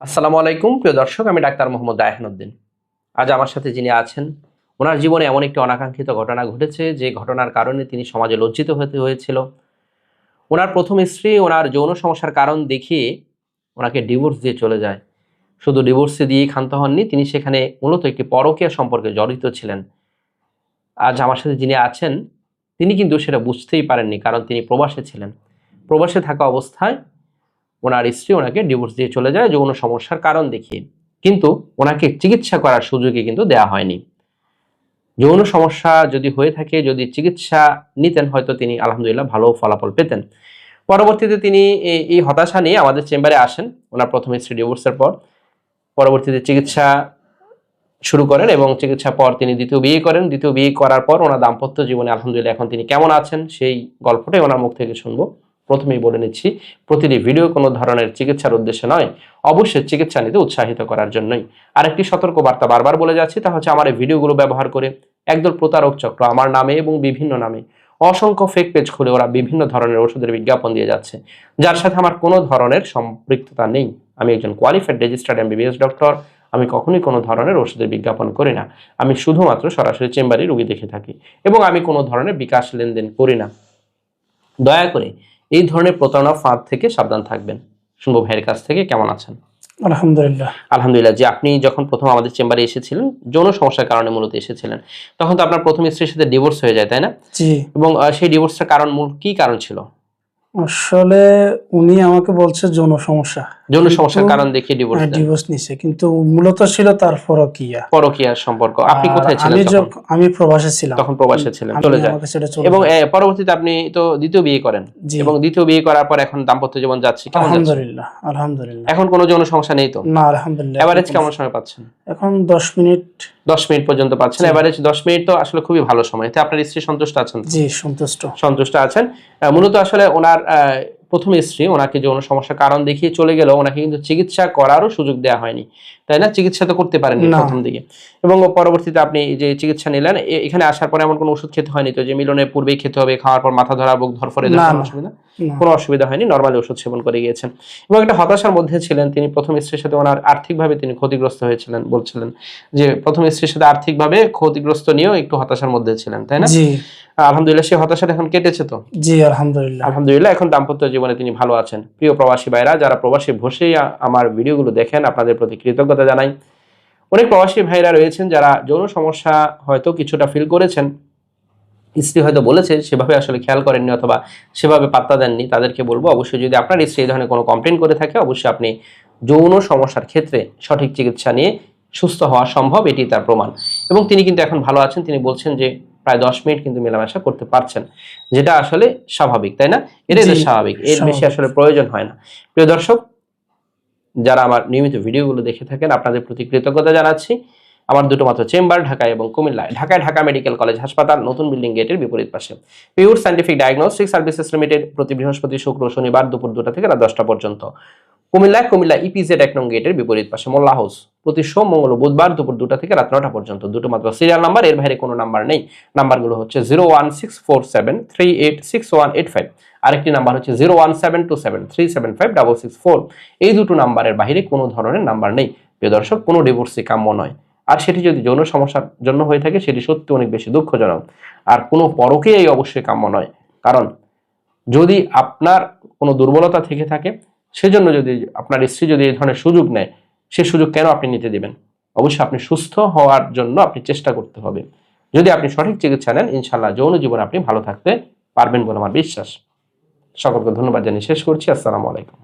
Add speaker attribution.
Speaker 1: আসসালামু আলাইকুম প্রিয় দর্শক, আমি ডাক্তার মোহাম্মদ রায়হানউদ্দিন। আজ আমার সাথে যিনি আছেন, ওনার জীবনে এমন একটি অনাকাঙ্ক্ষিত ঘটনা ঘটেছে যে ঘটনার কারণে তিনি সমাজে লজ্জিত হতে হয়েছিল। ওনার প্রথম স্ত্রী ওনার যৌন সমস্যার কারণ দেখিয়ে ওনাকে ডিভোর্স দিয়ে চলে যায়। শুধু ডিভোর্সে দিয়েই ক্ষান্ত হননি, তিনি সেখানে মূলত একটি পরকীয়া সম্পর্কে জড়িত ছিলেন। আজ আমার সাথে যিনি আছেন তিনি কিন্তু সেটা বুঝতেই পারেননি, কারণ তিনি প্রবাসে ছিলেন। প্রবাসে থাকা অবস্থায় ওনার স্ত্রী ওনাকে ডিভোর্স দিয়ে চলে যায় যৌন সমস্যার কারণ দেখিয়ে, কিন্তু ওনাকে চিকিৎসা করার সুযোগই কিন্তু দেয়া হয়নি। যৌন সমস্যা যদি হয়ে থাকে, যদি চিকিৎসা নিতেন, হয়তো তিনি আলহামদুলিল্লাহ ভালো ফলাফল পেতেন। পরবর্তীতে তিনি এই হতাশা নিয়ে আমাদের চেম্বারে আসেন। ওনার প্রথম স্ত্রী ডিভোর্সের পর পরবর্তীতে চিকিৎসা শুরু করেন এবং চিকিৎসার পর তিনি দ্বিতীয় বিয়ে করেন। দ্বিতীয় বিয়ে করার পর ওনার দাম্পত্য জীবনে আলহামদুলিল্লাহ এখন তিনি কেমন আছেন সেই গল্পটাই ওনার মুখ থেকে শুনবো। প্রথমেই বলে নিচ্ছি, প্রতিটি ভিডিও কোনো ধরনের চিকিৎসার উদ্দেশ্যে নয়, অবশ্যই চিকিৎসা নিতে উৎসাহিত করার জন্যই। আরেকটি সতর্ক বার্তা বারবার বলে যাচ্ছি, তা হচ্ছে আমার এই ভিডিওগুলো ব্যবহার করে একদল প্রতারক চক্র আমার নামে এবং বিভিন্ন নামে অসংখ্য ফেক পেজ খুলে ওরা বিভিন্ন ধরনের ওষুধের বিজ্ঞাপন দিয়ে যাচ্ছে, যার সাথে আমার কোনো ধরনের সম্পৃক্ততা নেই। আমি একজন কোয়ালিফাইড রেজিস্টার্ড এমবিবিএস ডক্টর। আমি কখনোই কোনো ধরনের ওষুধের বিজ্ঞাপন করি না। আমি শুধুমাত্র সরাসরি চেম্বারে রোগী দেখে থাকি এবং আমি কোনো ধরনের বিকাশ লেনদেন করি না। দয়া করে এই ধরনের প্রতারণা ফাঁদ থেকে সাবধান থাকবেন। শুনবো ভাইয়ের কাছ থেকে, কেমন আছেন?
Speaker 2: আলহামদুলিল্লাহ।
Speaker 1: আলহামদুলিল্লাহ। যে আপনি যখন প্রথম আমাদের চেম্বারে এসেছিলেন, যৌন সমস্যার কারণে মূলত এসেছিলেন, তখন তো আপনার প্রথম স্ত্রীর সাথে ডিভোর্স হয়ে যায়, তাই না?
Speaker 2: জি।
Speaker 1: এবং সেই ডিভোর্সের কারণ কি কারণ ছিল?
Speaker 2: আসলে উনি আমাকে বলছে যৌন সমস্যা,
Speaker 1: যৌন সমস্যার কারণ দেখিয়ে ডিভোর্স দেন।
Speaker 2: ডিভোর্স নিছে, কিন্তু মূলত ছিল তার পরকীয়া
Speaker 1: সম্পর্ক। আপনি কোথায় ছিলেন তখন?
Speaker 2: আমি প্রবাসে ছিলাম।
Speaker 1: তখন প্রবাসে ছিলেন, চলে যায়। এবং পরবর্তীতে আপনি তো দ্বিতীয় বিয়ে করেন এবং দ্বিতীয় বিয়ে করার পর এখন দাম্পত্য জীবন যাচ্ছে কেমন?
Speaker 2: আলহামদুলিল্লাহ আলহামদুলিল্লাহ।
Speaker 1: এখন কোনো যৌন সমস্যা নেই তো?
Speaker 2: না আলহামদুলিল্লাহ।
Speaker 1: এভারেজ কেমন সময় পাচ্ছেন?
Speaker 2: এখন 10 মিনিট
Speaker 1: পর্যন্ত পাচ্ছেন। এভারেজ 10 মিনিট তো আসলে খুবই ভালো সময়। এতে আপনার স্ত্রী সন্তুষ্ট আছেন?
Speaker 2: জি সন্তুষ্ট
Speaker 1: আছেন। মূলত আসলে ওনার প্রথম স্ত্রী ওনাকে যৌন সমস্যার কারণ দেখিয়ে চলে গেল, ওনাকে কিন্তু চিকিৎসা করারও সুযোগ দেওয়া হয়নি, তাই না? চিকিৎসা তো করতে পারেননি প্রথম দিকে, এবং পরবর্তীতে আপনি যে চিকিৎসা নিলেন, এখানে আসার পরে এমন কোনো ওষুধ খেতে হয়নি তো যে মিলনের পূর্বেই খেতে হবে, খাওয়ার পর মাথা ধরা, বুক ধরফরে অসুবিধা? কোনো অসুবিধা হয়নি, নরমালি ওষুধ সেবন করে গিয়েছেন। এবং একটা হতাশার মধ্যে ছিলেন তিনি। প্রথম স্ত্রীর সাথে ওনার আর্থিকভাবে তিনি ক্ষতিগ্রস্ত হয়েছিলেন, বলছিলেন যে প্রথম স্ত্রীর সাথে আর্থিকভাবে ক্ষতিগ্রস্ত নিয়েও একটু হতাশার মধ্যে ছিলেন, তাই না?
Speaker 2: জি
Speaker 1: আলহামদুলিল্লাহ, সেই হতাশাটা এখন কেটেছে তো?
Speaker 2: জি আলহামদুলিল্লাহ
Speaker 1: আলহামদুলিল্লাহ। এখন দাম্পত্য জীবনে তিনি ভালো আছেন। প্রিয় প্রবাসী ভাইরা, যারা প্রবাসী বসেই আমার ভিডিওগুলো দেখেন, আপনাদের প্রতি কৃতজ্ঞতা জানাই। অনেক প্রবাসী ভাইরা রয়েছেন যারা যৌন সমস্যা হয়তো কিছুটা ফিল করেছেন, স্ত্রী হয়তো বলেছে সেভাবে আসলে খেয়াল করেননি অথবা সেভাবে পাত্তা দেননি। তাদেরকে বলবো, অবশ্যই যদি আপনার স্ত্রী এই ধরনের কোনো কমপ্লেন করে থাকে, অবশ্যই আপনি যৌন সমস্যার ক্ষেত্রে সঠিক চিকিৎসা নিয়ে সুস্থ হওয়া সম্ভব, এটি তার প্রমাণ। এবং তিনি কিন্তু এখন ভালো আছেন। তিনি বলছেন যে প্রায় 10 মিনিট কিন্তু মেলামেশা করতে পারছেন, যেটা আসলে স্বাভাবিক, তাই না? এটাই তো স্বাভাবিক, এর বেশি আসলে প্রয়োজন হয় না। প্রিয় দর্শক, যারা আমার নিয়মিত ভিডিওগুলো দেখে থাকেন, আপনাদের প্রতি কৃতজ্ঞতা জানাচ্ছি। আমার দুটো মাত্র চেম্বার ঢাকায় এবং কুমিল্লায়। ঢাকায় ঢাকা মেডিকেল কলেজ হাসপাতাল, নতুন বিল্ডিং গেটের বিপরীত পাশে। Pure scientific diagnostic services limited, প্রতি বৃহস্পতি, শুক্র, শনিবার দুপুর 2টা থেকে রাত 10টা পর্যন্ত। কুমিল্লা ইপিজেড 1 নং গেটের বিপরীত পাশে মোল্লা হাউস, প্রতি সোম, মঙ্গল ও বুধবার দুপুর 2টা থেকে রাত 9টা পর্যন্ত। দুটো মাত্র সিরিয়াল নাম্বার, এর বাইরে কোনো নাম্বার নেই। নাম্বারগুলো হচ্ছে 01647386185, আরেকটি নাম্বার হচ্ছে 01727375654। এই দুটো নাম্বারের বাইরে কোনো ধরনের নাম্বার নেই। প্রিয় দর্শক, কোনো ডিভোর্সই কাম্য নয়, আর সেটি যদি যৌন সমস্যার জন্য হয়ে থাকে সেটি সত্যি অনেক বেশি দুঃখজনক। আর কোনো পরকীয়াই অবশ্যই কাম্য নয়, কারণ যদি আপনার কোনো দুর্বলতা থেকে থাকে, সেজন্য যদি আপনার স্ত্রী যদি এই ধরনের সুযোগ নেয়, সে সুযোগ কেন আপনি নিতে দিবেন? অবশ্যই আপনি সুস্থ হওয়ার জন্য আপনি চেষ্টা করতে হবে। যদি আপনি সঠিক চিকিৎসা নেন, ইনশাআল্লাহ যৌন জীবনে আপনি ভালো থাকতে পারবেন বলে আমার বিশ্বাস। সকলকে ধন্যবাদ জানিয়ে শেষ করছি। আসসালামু আলাইকুম।